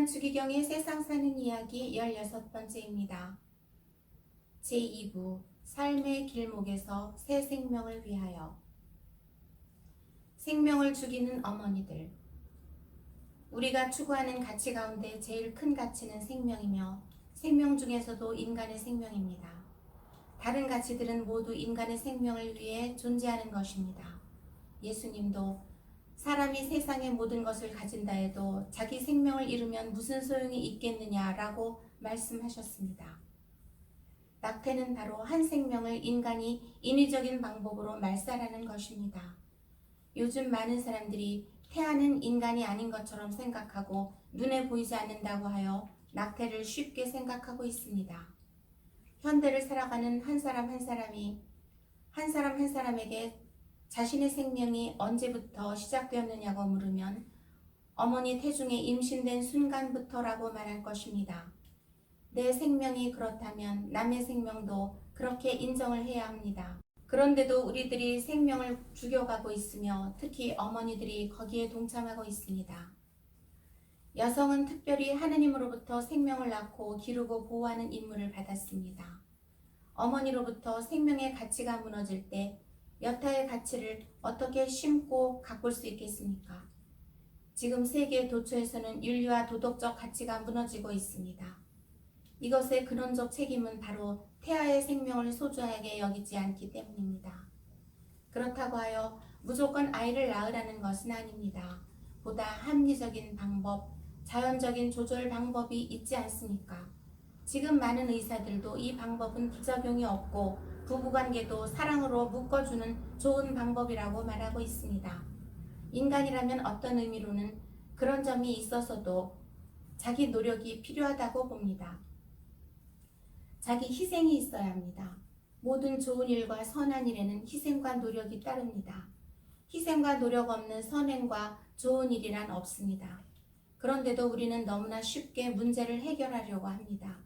지난 주기경의 세상 사는 이야기 16번째입니다. 제2부 삶의 길목에서 새 생명을 위하여. 생명을 죽이는 어머니들. 우리가 추구하는 가치 가운데 제일 큰 가치는 생명이며 생명 중에서도 인간의 생명입니다. 다른 가치들은 모두 인간의 생명을 위해 존재하는 것입니다. 예수님도 사람이 세상의 모든 것을 가진다 해도 자기 생명을 잃으면 무슨 소용이 있겠느냐라고 말씀하셨습니다. 낙태는 바로 한 생명을 인간이 인위적인 방법으로 말살하는 것입니다. 요즘 많은 사람들이 태아는 인간이 아닌 것처럼 생각하고 눈에 보이지 않는다고 하여 낙태를 쉽게 생각하고 있습니다. 현대를 살아가는 한 사람 한 사람에게 자신의 생명이 언제부터 시작되었느냐고 물으면 어머니 태중에 임신된 순간부터라고 말할 것입니다. 내 생명이 그렇다면 남의 생명도 그렇게 인정을 해야 합니다. 그런데도 우리들이 생명을 죽여가고 있으며 특히 어머니들이 거기에 동참하고 있습니다. 여성은 특별히 하느님으로부터 생명을 낳고 기르고 보호하는 임무를 받았습니다. 어머니로부터 생명의 가치가 무너질 때 여타의 가치를 어떻게 심고 가꿀 수 있겠습니까? 지금 세계 도처에서는 윤리와 도덕적 가치가 무너지고 있습니다. 이것의 근원적 책임은 바로 태아의 생명을 소중하게 여기지 않기 때문입니다. 그렇다고 하여 무조건 아이를 낳으라는 것은 아닙니다. 보다 합리적인 방법, 자연적인 조절 방법이 있지 않습니까? 지금 많은 의사들도 이 방법은 부작용이 없고 부부관계도 사랑으로 묶어주는 좋은 방법이라고 말하고 있습니다. 인간이라면 어떤 의미로는 그런 점이 있어서도 자기 노력이 필요하다고 봅니다. 자기 희생이 있어야 합니다. 모든 좋은 일과 선한 일에는 희생과 노력이 따릅니다. 희생과 노력 없는 선행과 좋은 일이란 없습니다. 그런데도 우리는 너무나 쉽게 문제를 해결하려고 합니다.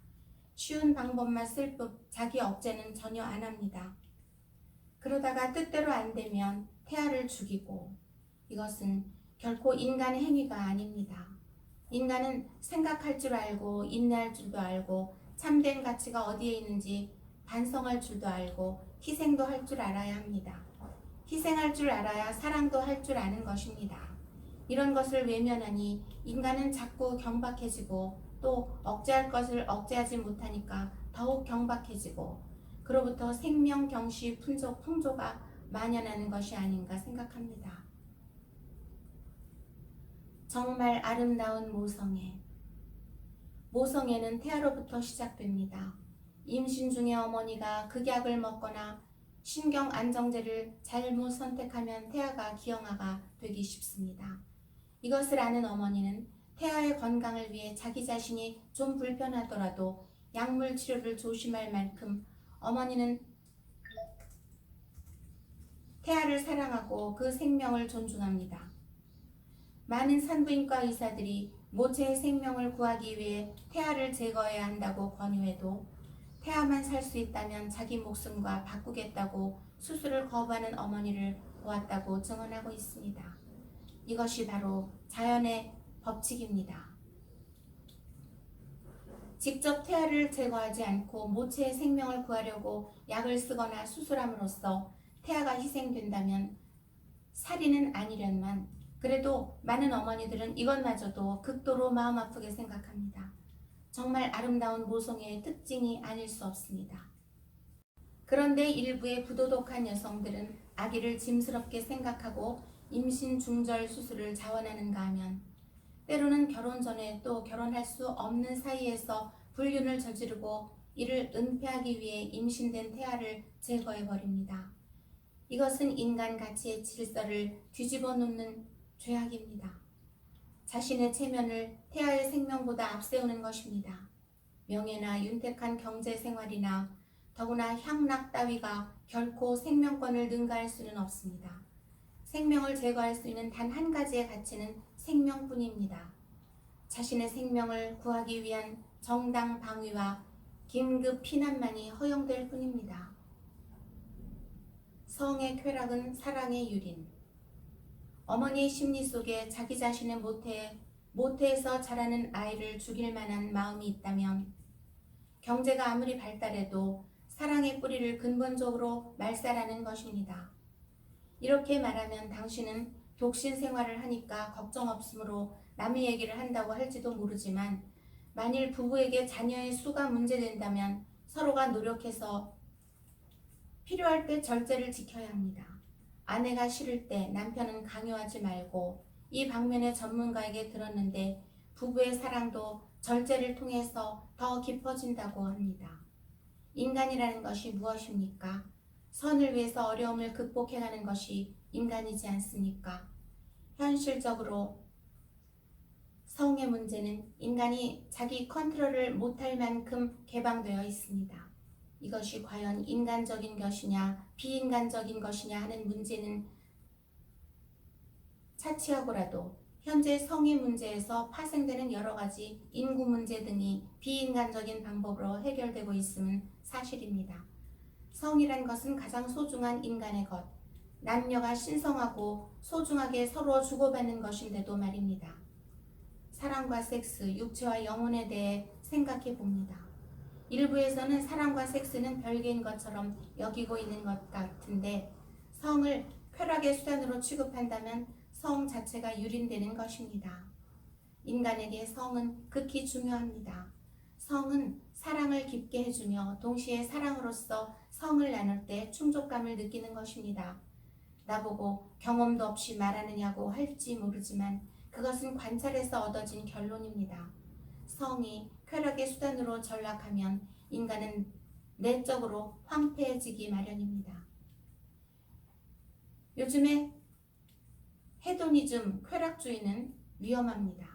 쉬운 방법만 쓸 뿐 자기 억제는 전혀 안 합니다. 그러다가 뜻대로 안 되면 태아를 죽이고, 이것은 결코 인간의 행위가 아닙니다. 인간은 생각할 줄 알고 인내할 줄도 알고 참된 가치가 어디에 있는지 반성할 줄도 알고 희생도 할 줄 알아야 합니다. 희생할 줄 알아야 사랑도 할 줄 아는 것입니다. 이런 것을 외면하니 인간은 자꾸 경박해지고 또 억제할 것을 억제하지 못하니까 더욱 경박해지고 그로부터 생명 경시 풍조가 만연하는 것이 아닌가 생각합니다. 정말 아름다운 모성애는 태아로부터 시작됩니다. 임신 중에 어머니가 극약을 먹거나 신경 안정제를 잘못 선택하면 태아가 기형아가 되기 쉽습니다. 이것을 아는 어머니는 태아의 건강을 위해 자기 자신이 좀 불편하더라도 약물 치료를 조심할 만큼 어머니는 태아를 사랑하고 그 생명을 존중합니다. 많은 산부인과 의사들이 모체의 생명을 구하기 위해 태아를 제거해야 한다고 권유해도 태아만 살 수 있다면 자기 목숨과 바꾸겠다고 수술을 거부하는 어머니를 보았다고 증언하고 있습니다. 이것이 바로 자연의 법칙입니다. 직접 태아를 제거하지 않고 모체의 생명을 구하려고 약을 쓰거나 수술함으로써 태아가 희생된다면 살인은 아니련만 그래도 많은 어머니들은 이것마저도 극도로 마음 아프게 생각합니다. 정말 아름다운 모성애의 특징이 아닐 수 없습니다. 그런데 일부의 부도덕한 여성들은 아기를 짐스럽게 생각하고 임신 중절 수술을 자원하는가 하면 때로는 결혼 전에 또 결혼할 수 없는 사이에서 불륜을 저지르고 이를 은폐하기 위해 임신된 태아를 제거해버립니다. 이것은 인간 가치의 질서를 뒤집어 놓는 죄악입니다. 자신의 체면을 태아의 생명보다 앞세우는 것입니다. 명예나 윤택한 경제생활이나 더구나 향락 따위가 결코 생명권을 능가할 수는 없습니다. 생명을 제거할 수 있는 단 한 가지의 가치는 생명뿐입니다. 자신의 생명을 구하기 위한 정당 방위와 긴급 피난만이 허용될 뿐입니다. 성의 쾌락은 사랑의 유린. 어머니의 심리 속에 자기 자신의 모태에서 자라는 아이를 죽일 만한 마음이 있다면 경제가 아무리 발달해도 사랑의 뿌리를 근본적으로 말살하는 것입니다. 이렇게 말하면 당신은 독신 생활을 하니까 걱정 없으므로 남의 얘기를 한다고 할지도 모르지만 만일 부부에게 자녀의 수가 문제된다면 서로가 노력해서 필요할 때 절제를 지켜야 합니다. 아내가 싫을 때 남편은 강요하지 말고 이 방면의 전문가에게 들었는데 부부의 사랑도 절제를 통해서 더 깊어진다고 합니다. 인간이라는 것이 무엇입니까? 선을 위해서 어려움을 극복해가는 것이 인간이지 않습니까? 현실적으로 성의 문제는 인간이 자기 컨트롤을 못할 만큼 개방되어 있습니다. 이것이 과연 인간적인 것이냐 비인간적인 것이냐 하는 문제는 차치하고라도 현재 성의 문제에서 파생되는 여러 가지 인구 문제 등이 비인간적인 방법으로 해결되고 있음은 사실입니다. 성이란 것은 가장 소중한 인간의 것, 남녀가 신성하고 소중하게 서로 주고받는 것인데도 말입니다. 사랑과 섹스, 육체와 영혼에 대해 생각해 봅니다. 일부에서는 사랑과 섹스는 별개인 것처럼 여기고 있는 것 같은데 성을 쾌락의 수단으로 취급한다면 성 자체가 유린되는 것입니다. 인간에게 성은 극히 중요합니다. 성은 사랑을 깊게 해주며 동시에 사랑으로서 성을 나눌 때 충족감을 느끼는 것입니다. 나보고 경험도 없이 말하느냐고 할지 모르지만 그것은 관찰에서 얻어진 결론입니다. 성이 쾌락의 수단으로 전락하면 인간은 내적으로 황폐해지기 마련입니다. 요즘에 헤도니즘, 쾌락주의는 위험합니다.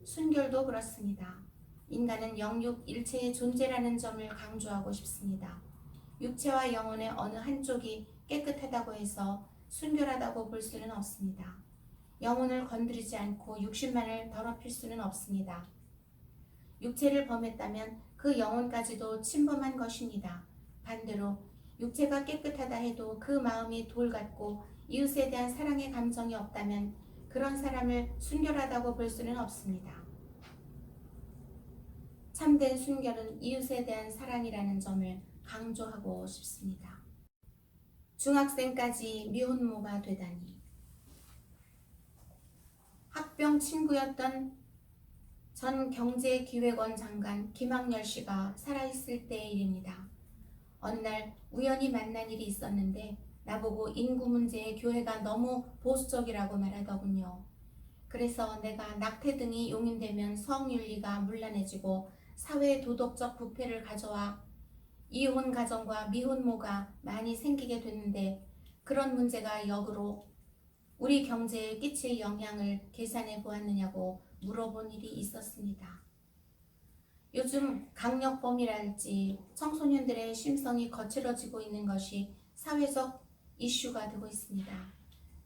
순결도 그렇습니다. 인간은 영육 일체의 존재라는 점을 강조하고 싶습니다. 육체와 영혼의 어느 한쪽이 깨끗하다고 해서 순결하다고 볼 수는 없습니다. 영혼을 건드리지 않고 육신만을 더럽힐 수는 없습니다. 육체를 범했다면 그 영혼까지도 침범한 것입니다. 반대로 육체가 깨끗하다 해도 그 마음이 돌 같고 이웃에 대한 사랑의 감정이 없다면 그런 사람을 순결하다고 볼 수는 없습니다. 참된 순결은 이웃에 대한 사랑이라는 점을 강조하고 싶습니다. 중학생까지 미혼모가 되다니. 학병 친구였던 전 경제기획원 장관 김학렬 씨가 살아있을 때의 일입니다. 어느 날 우연히 만난 일이 있었는데 나보고 인구 문제에 교회가 너무 보수적이라고 말하더군요. 그래서 내가 낙태 등이 용인되면 성윤리가 문란해지고 사회의 도덕적 부패를 가져와 이혼 가정과 미혼모가 많이 생기게 됐는데 그런 문제가 역으로 우리 경제에 끼칠 영향을 계산해 보았느냐고 물어본 일이 있었습니다. 요즘 강력범이랄지 청소년들의 심성이 거칠어지고 있는 것이 사회적 이슈가 되고 있습니다.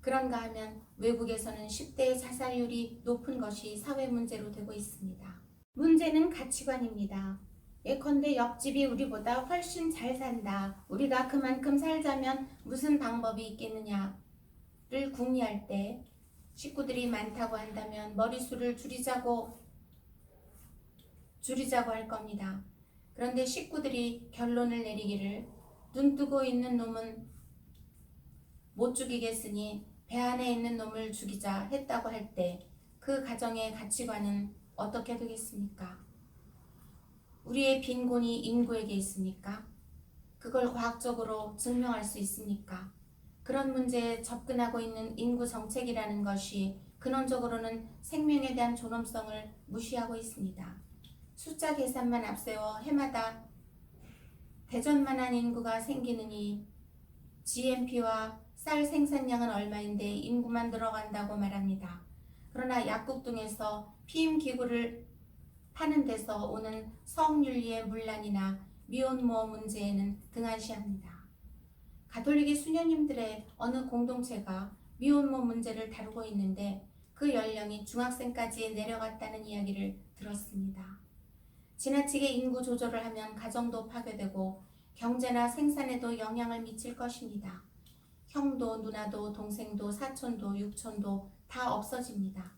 그런가 하면 외국에서는 10대 자살률이 높은 것이 사회 문제로 되고 있습니다. 문제는 가치관입니다. 예컨대 옆집이 우리보다 훨씬 잘 산다. 우리가 그만큼 살자면 무슨 방법이 있겠느냐를 궁리할 때 식구들이 많다고 한다면 머리수를 줄이자고 할 겁니다. 그런데 식구들이 결론을 내리기를 눈 뜨고 있는 놈은 못 죽이겠으니 배 안에 있는 놈을 죽이자 했다고 할 때 그 가정의 가치관은 어떻게 되겠습니까? 우리의 빈곤이 인구에게 있습니까? 그걸 과학적으로 증명할 수 있습니까? 그런 문제에 접근하고 있는 인구 정책이라는 것이 근원적으로는 생명에 대한 존엄성을 무시하고 있습니다. 숫자 계산만 앞세워 해마다 대전만한 인구가 생기느니 GNP와 쌀 생산량은 얼마인데 인구만 늘어간다고 말합니다. 그러나 약국 등에서 피임기구를 파는 데서 오는 성윤리의 문란이나 미혼모 문제에는 등한시합니다. 가톨릭의 수녀님들의 어느 공동체가 미혼모 문제를 다루고 있는데 그 연령이 중학생까지 내려갔다는 이야기를 들었습니다. 지나치게 인구 조절을 하면 가정도 파괴되고 경제나 생산에도 영향을 미칠 것입니다. 형도 누나도 동생도 사촌도 육촌도 다 없어집니다.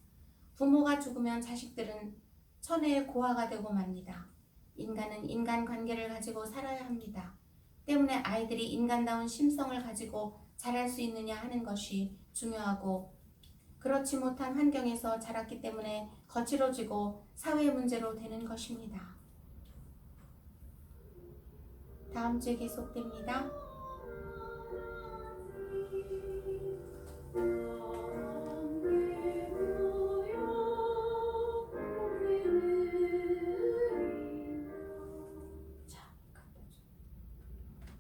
부모가 죽으면 자식들은 천혜의 고아가 되고 맙니다. 인간은 인간관계를 가지고 살아야 합니다. 때문에 아이들이 인간다운 심성을 가지고 자랄 수 있느냐 하는 것이 중요하고, 그렇지 못한 환경에서 자랐기 때문에 거칠어지고 사회 문제로 되는 것입니다. 다음 주에 계속됩니다.